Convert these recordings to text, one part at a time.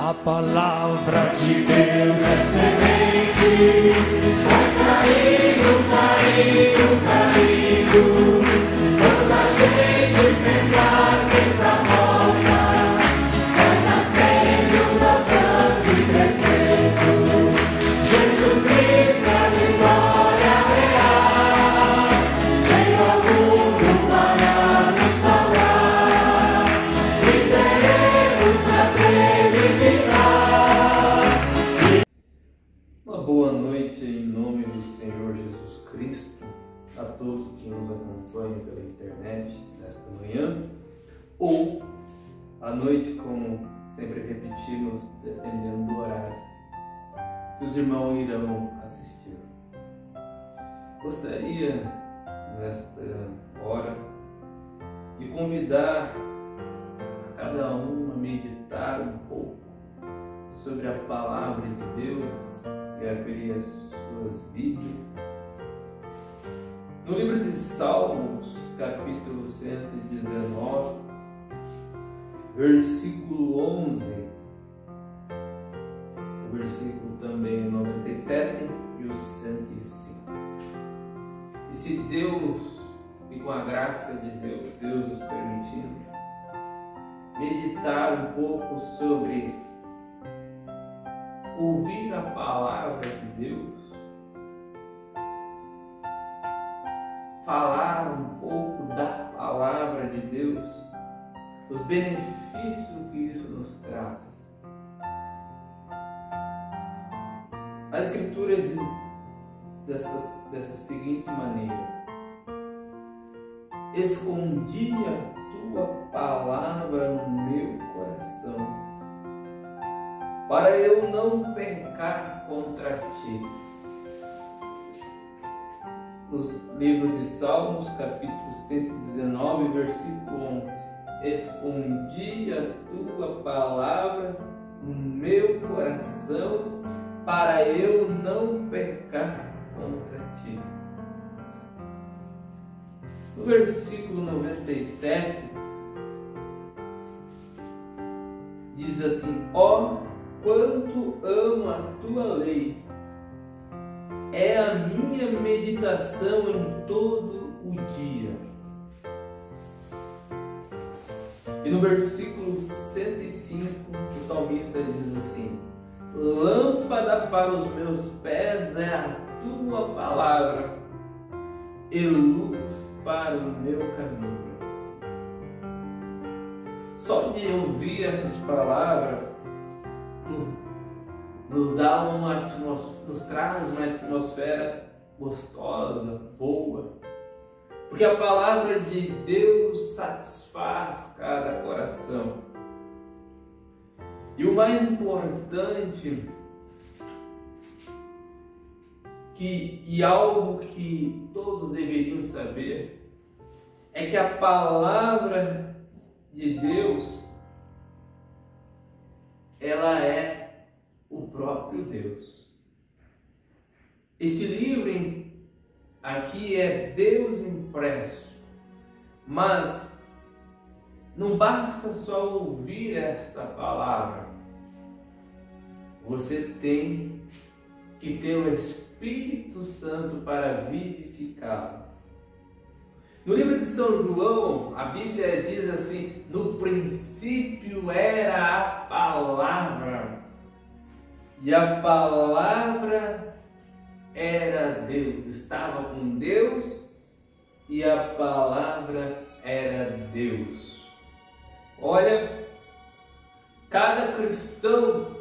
A palavra de Deus é semente, vai caindo, quando a gente pensar que está morta, vai nascendo, brotando e crescendo. Jesus Cristo é a vitória real, veio ao mundo para nos salvar, e teremos prazer de ficar. Uma boa noite em nome do Senhor Jesus Cristo a todos que nos acompanham pela internet nesta manhã ou à noite, como sempre repetimos, dependendo do horário que os irmãos irão assistir. Gostaria, nesta hora, de convidar a cada um a meditar um pouco sobre a palavra de Deus e abrir as suas Bíblias. No livro de Salmos, capítulo 119, versículo 11, o versículo também 97 e o 105. E se Deus, e com a graça de Deus, Deus nos permitindo, meditar um pouco sobre ouvir a palavra de Deus, falar um pouco da palavra de Deus, os benefícios que isso nos traz. A Escritura diz desta seguinte maneira: escondi a tua palavra no meu coração, para eu não pecar contra ti. No livro de Salmos, capítulo 119, versículo 11: escondi a tua palavra no meu coração, para eu não pecar contra ti. No versículo 97, diz assim: ó, quanto amo a tua lei, é a minha meditação em todo o dia. E no versículo 105, o salmista diz assim: lâmpada para os meus pés é a tua palavra, e luz para o meu caminho. Só de ouvir essas palavras nos traz uma atmosfera gostosa, boa, porque a palavra de Deus satisfaz cada coração. E o mais importante, e algo que todos deveriam saber, é que a palavra de Deus, ela é o próprio Deus. Este livro aqui é Deus impresso, mas não basta só ouvir esta palavra, você tem que ter o Espírito Santo para vivificá-la. No livro de São João, a Bíblia diz assim: no princípio era a palavra, e a palavra era Deus, estava com Deus, e a palavra era Deus. Olha, cada cristão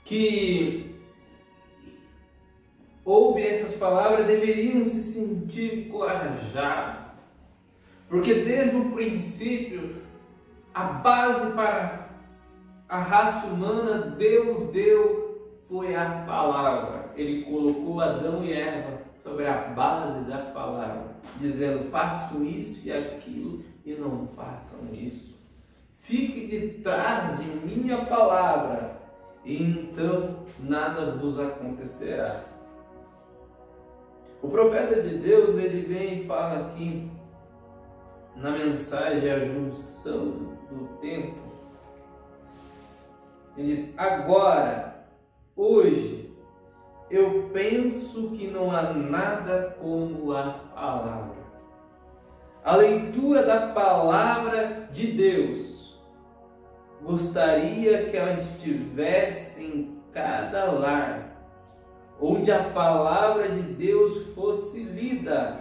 que ouve essas palavras deveriam se sentir encorajados, porque desde o princípio, a base para a raça humana, Deus deu foi a palavra. Ele colocou Adão e Eva sobre a base da palavra, dizendo: façam isso e aquilo e não façam isso. Fique de trás de minha palavra, e então nada vos acontecerá. O profeta de Deus, ele vem e fala aqui na mensagem a junção do tempo, Ele diz: agora, hoje, eu penso que não há nada como a palavra. A leitura da palavra de Deus, gostaria que ela estivesse em cada lar, onde a palavra de Deus fosse lida.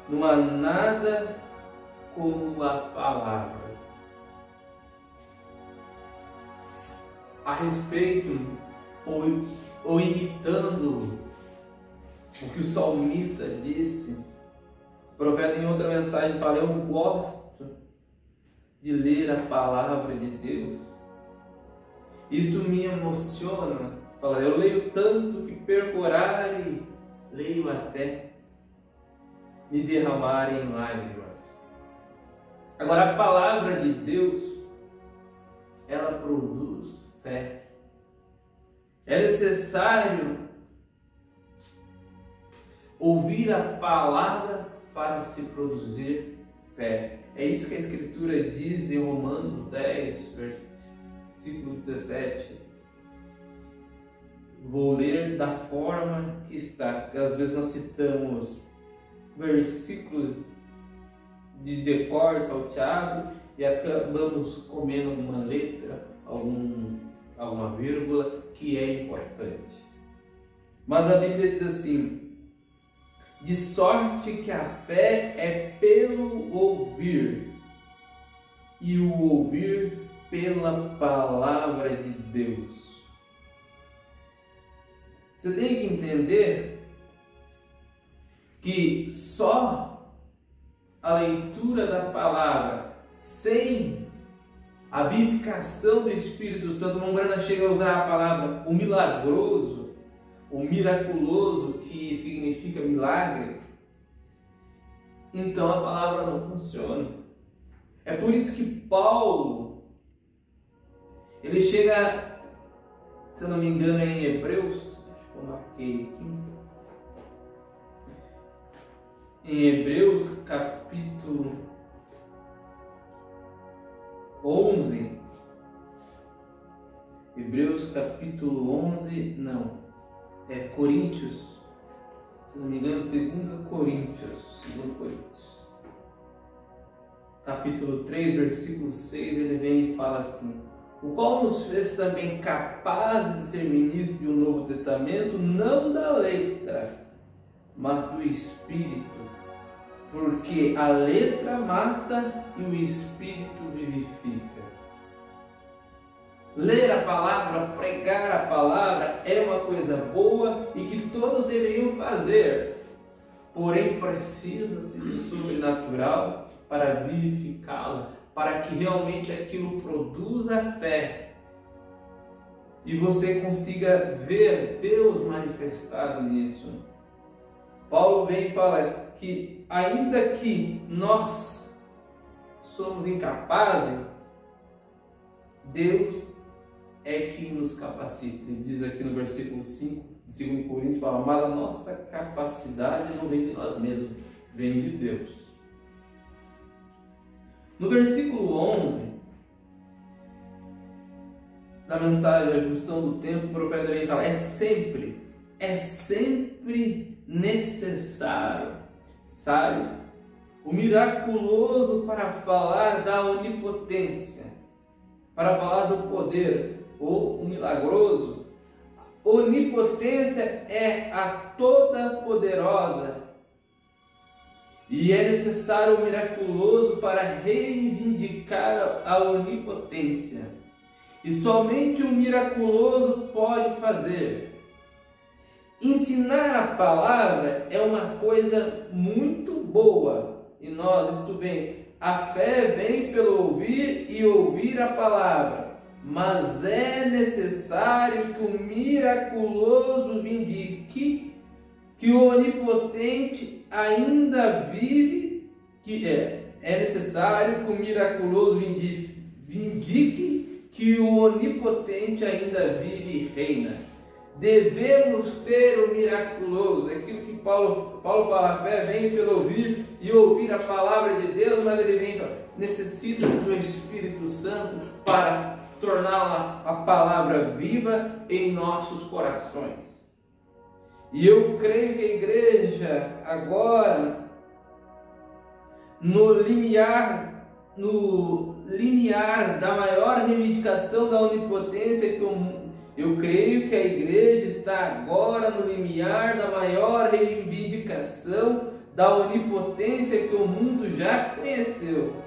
Não há nada como a palavra. A respeito, ou imitando o que o salmista disse, o profeta em outra mensagem fala: eu gosto de ler a palavra de Deus. Isto me emociona. Fala: eu leio tanto que perco horário e leio até me derramar em lágrimas. Agora, a palavra de Deus, ela produz fé. É necessário ouvir a palavra para se produzir fé. É isso que a Escritura diz em Romanos 10, versículo 17. Vou ler da forma que está. Às vezes nós citamos versículos de decor salteado e acabamos comendo alguma letra, alguma vírgula que é importante. Mas a Bíblia diz assim: de sorte que a fé é pelo ouvir, e o ouvir pela palavra de Deus. Você tem que entender que só a leitura da palavra, sem a vivificação do Espírito Santo, o Mombrana chega a usar a palavra o milagroso, o miraculoso, que significa milagre, então a palavra não funciona. É por isso que Paulo, ele chega, se eu não me engano, em Hebreus, eu marquei aqui, em Hebreus capítulo 11, Hebreus capítulo 11, não, é Coríntios, se não me engano, 2 Coríntios, capítulo 3, versículo 6, ele vem e fala assim: o qual nos fez também capazes de ser ministros do Novo Testamento, não da letra, mas do Espírito, porque a letra mata e o Espírito vivifica. Ler a palavra, pregar a palavra é uma coisa boa e que todos deveriam fazer, porém precisa-se do sobrenatural para vivificá-la, para que realmente aquilo produza fé e você consiga ver Deus manifestado nisso. Paulo vem e fala que ainda que nós somos incapazes, Deus é que nos capacita. Ele diz aqui no versículo 5 de 2 Coríntios, fala: mas a nossa capacidade não vem de nós mesmos, vem de Deus. No versículo 11, da mensagem A Junção do Tempo, o profeta vem e fala: é sempre necessário, sábio, o miraculoso para falar da onipotência, para falar do poder, ou o milagroso. Onipotência é a toda poderosa, e é necessário o miraculoso para reivindicar a onipotência, e somente o miraculoso pode fazer. Ensinar a palavra é uma coisa muito boa, e nós, isto bem, a fé vem pelo ouvir e ouvir a palavra, mas é necessário que o miraculoso vindique que o onipotente ainda vive, é necessário que o miraculoso vindique que o onipotente ainda vive e reina. Devemos ter o miraculoso, aquilo que Paulo fala: a fé vem pelo ouvir e ouvir a palavra de Deus, mas ele vem e fala: necessita do Espírito Santo para torná-la a palavra viva em nossos corações. E eu creio que a igreja agora, no limiar da maior reivindicação da onipotência que eu creio que a igreja está agora no limiar da maior reivindicação da onipotência que o mundo já conheceu.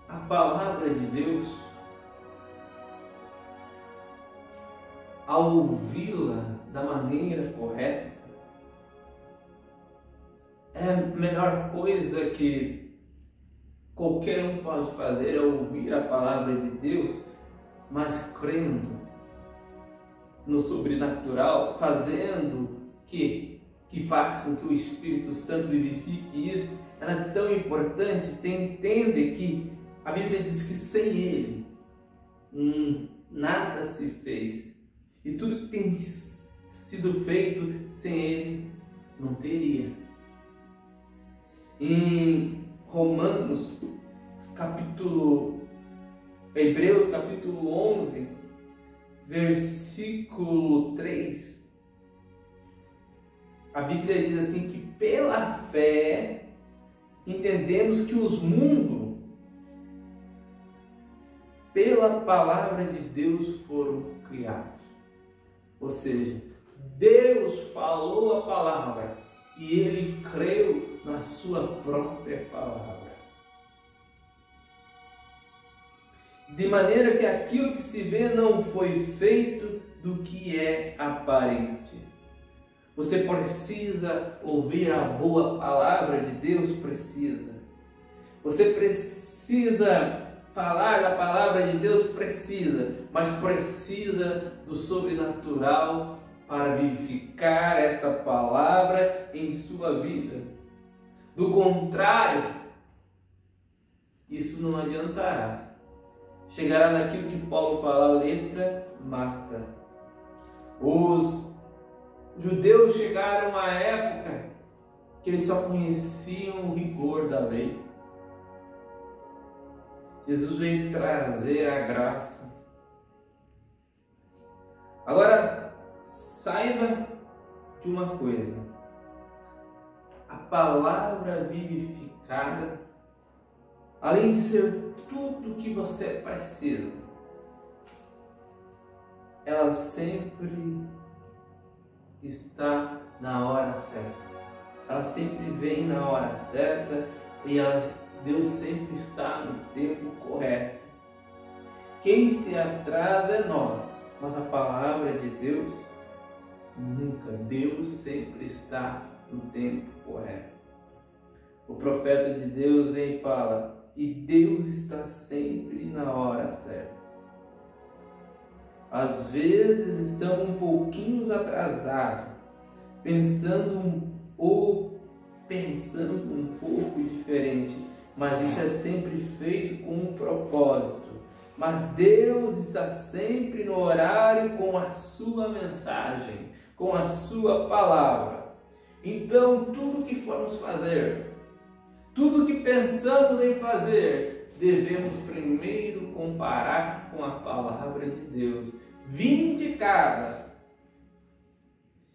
A palavra de Deus, ao ouvi-la da maneira correta, é a melhor coisa que qualquer um pode fazer, é ouvir a palavra de Deus, mas crendo no sobrenatural, fazendo que faz com que o Espírito Santo vivifique isso. Ela é tão importante. Você entende que a Bíblia diz que sem Ele nada se fez, e tudo que tem sido feito sem Ele não teria. Em Hebreus capítulo 11, versículo 3, a Bíblia diz assim que pela fé entendemos que os mundos pela palavra de Deus foram criados. Ou seja, Deus falou a palavra e ele creu na sua própria palavra. De maneira que aquilo que se vê não foi feito do que é aparente. Você precisa ouvir a boa palavra de Deus, precisa. Você precisa falar da palavra de Deus, precisa, mas precisa do sobrenatural para vivificar esta palavra em sua vida. Do contrário, isso não adiantará. Chegará naquilo que Paulo fala, a letra mata. Os judeus chegaram à época que eles só conheciam o rigor da lei. Jesus veio trazer a graça. Agora, saiba de uma coisa: a palavra vivificada, além de ser tudo o que você precisa, ela sempre está na hora certa. Ela sempre vem na hora certa e Deus sempre está no tempo correto. Quem se atrasa é nós, mas a palavra de Deus nunca. Deus sempre está no tempo correto. O profeta de Deus vem e fala: e Deus está sempre na hora certa. Às vezes estamos um pouquinho atrasados, pensando um pouco diferente, mas isso é sempre feito com um propósito. Mas Deus está sempre no horário com a sua mensagem, com a sua palavra. Então, tudo que formos fazer, tudo que pensamos em fazer, devemos primeiro comparar com a palavra de Deus, vindicada.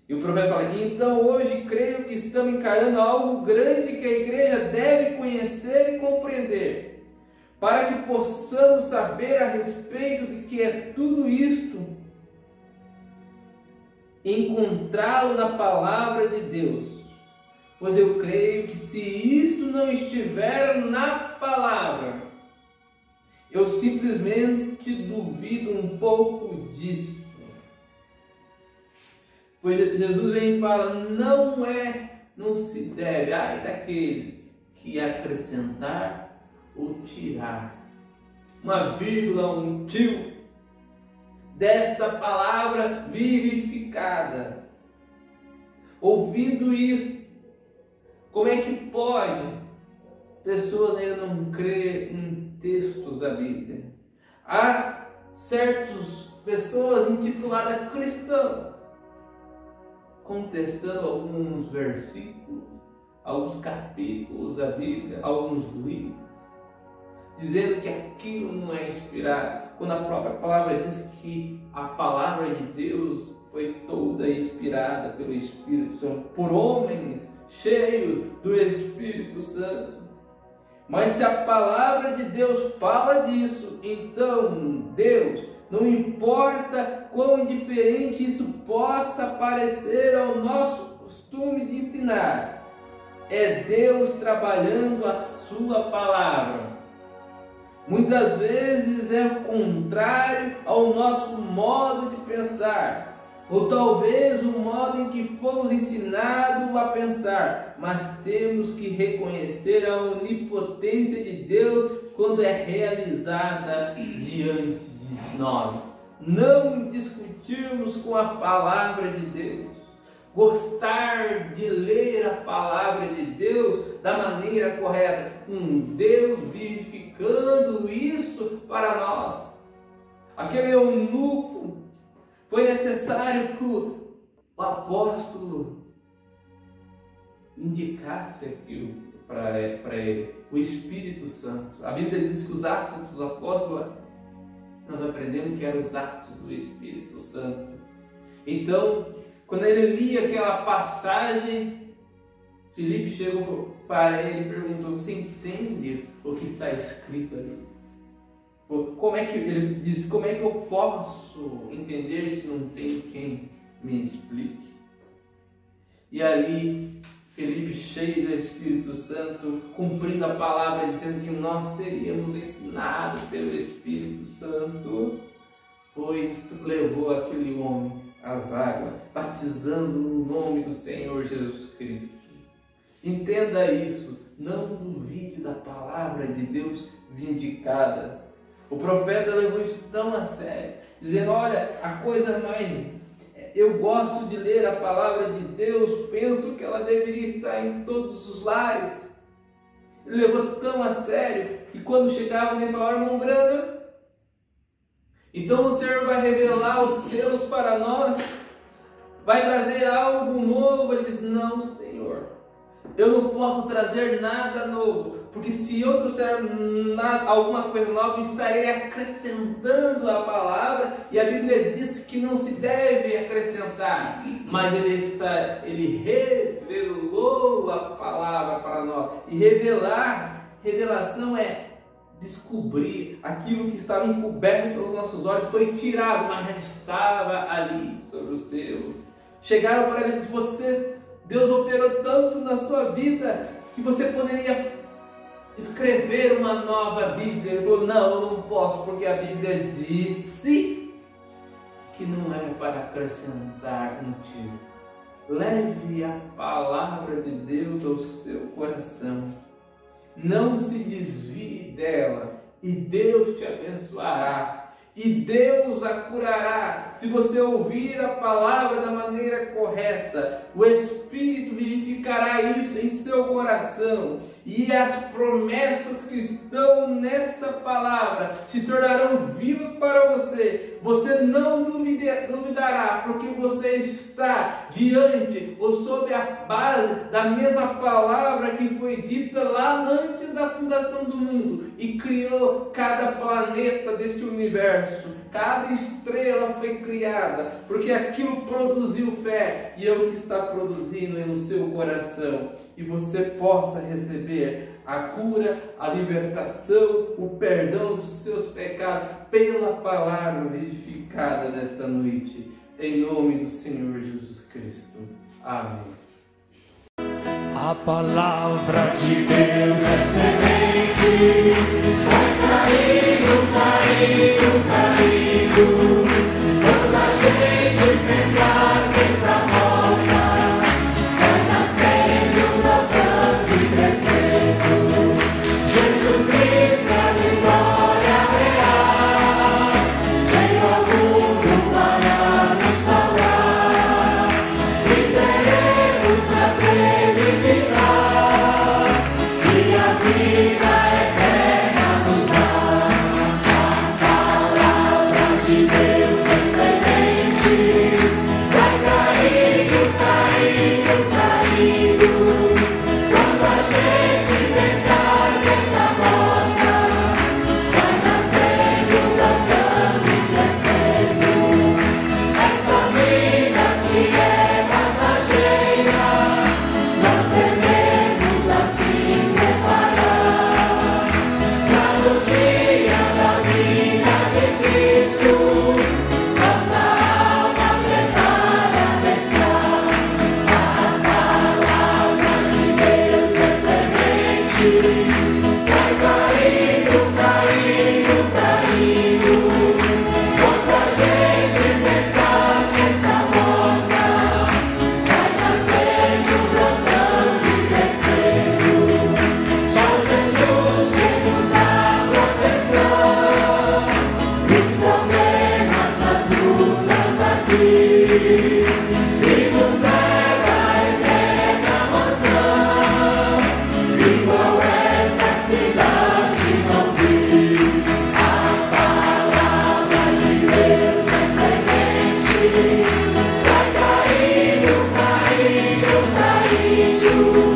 E o profeta fala: então hoje creio que estamos encarando algo grande que a igreja deve conhecer e compreender, para que possamos saber a respeito de que é tudo isto, encontrá-lo na palavra de Deus. Pois eu creio que se isto não estiver na palavra, eu simplesmente duvido um pouco disso. Pois Jesus vem e fala: não se deve, ai daquele que acrescentar ou tirar uma vírgula, um tio desta palavra vivificada. Ouvindo isso, como é que pode pessoas ainda não crer em textos da Bíblia? Há certas pessoas intituladas cristãs contestando alguns versículos, alguns capítulos da Bíblia, alguns livros, dizendo que aquilo não é inspirado, quando a própria palavra diz que a palavra de Deus foi toda inspirada pelo Espírito Santo, por homens cheios do Espírito Santo. Mas se a palavra de Deus fala disso, então Deus, não importa quão indiferente isso possa parecer ao nosso costume de ensinar, é Deus trabalhando a sua palavra. Muitas vezes é o contrário ao nosso modo de pensar, ou talvez o modo em que fomos ensinados a pensar, mas temos que reconhecer a onipotência de Deus quando é realizada diante de nós. Não discutirmos com a palavra de Deus. Gostar de ler a palavra de Deus da maneira correta, Deus vivificando isso para nós. Aquele eunuco, foi necessário que o apóstolo indicasse aquilo para ele, o Espírito Santo. A Bíblia diz que os atos dos apóstolos, nós aprendemos que eram os atos do Espírito Santo. Então, quando ele lia aquela passagem, Filipe chegou para ele e perguntou: você entende o que está escrito ali? Como é que ele diz, como é que eu posso entender se não tem quem me explique? E ali, Filipe, cheio do Espírito Santo, cumprindo a palavra, dizendo que nós seríamos ensinados pelo Espírito Santo, levou aquele homem às águas, batizando no nome do Senhor Jesus Cristo. Entenda isso, não duvide da palavra de Deus vindicada. O profeta levou isso tão a sério, dizendo: olha, a coisa mais... eu gosto de ler a palavra de Deus, penso que ela deveria estar em todos os lares. Ele levou tão a sério que quando chegava ele falava: irmão Branham, então o Senhor vai revelar os selos para nós, vai trazer algo novo. Ele diz: não, Senhor, eu não posso trazer nada novo, porque se eu trouxer alguma coisa nova, eu estarei acrescentando a palavra, e a Bíblia diz que não se deve acrescentar, mas ele revelou a palavra para nós. E revelação é descobrir aquilo que estava encoberto pelos nossos olhos, foi tirado, mas já estava ali sobre o selo. Chegaram para ele e disseram: Deus operou tanto na sua vida que você poderia escrever uma nova Bíblia. Ele falou: não, eu não posso, porque a Bíblia disse que não é para acrescentar contigo. Leve a palavra de Deus ao seu coração, não se desvie dela, e Deus te abençoará. E Deus a curará. Se você ouvir a palavra da maneira correta, o Espírito vivificará isso em seu coração. E as promessas que estão nesta palavra se tornarão vivas para você. Você não duvidará, porque você está diante ou sob a base da mesma palavra que foi dita lá antes da fundação do mundo e criou cada planeta deste universo. Cada estrela foi criada, porque aquilo produziu fé, e é o que está produzindo no seu coração. E você possa receber a cura, a libertação, o perdão dos seus pecados pela palavra vivificada nesta noite, em nome do Senhor Jesus Cristo. Amém. A palavra de Deus é semente, vai caindo, caindo, caindo. Quando a gente pensar que está morta, vai nascendo, brotando e crescendo. Jesus Cristo é a vitória real, veio ao mundo para nos salvar, e teremos prazer de ficar, e a vida eterna nos dá. A palavra de Deus marido.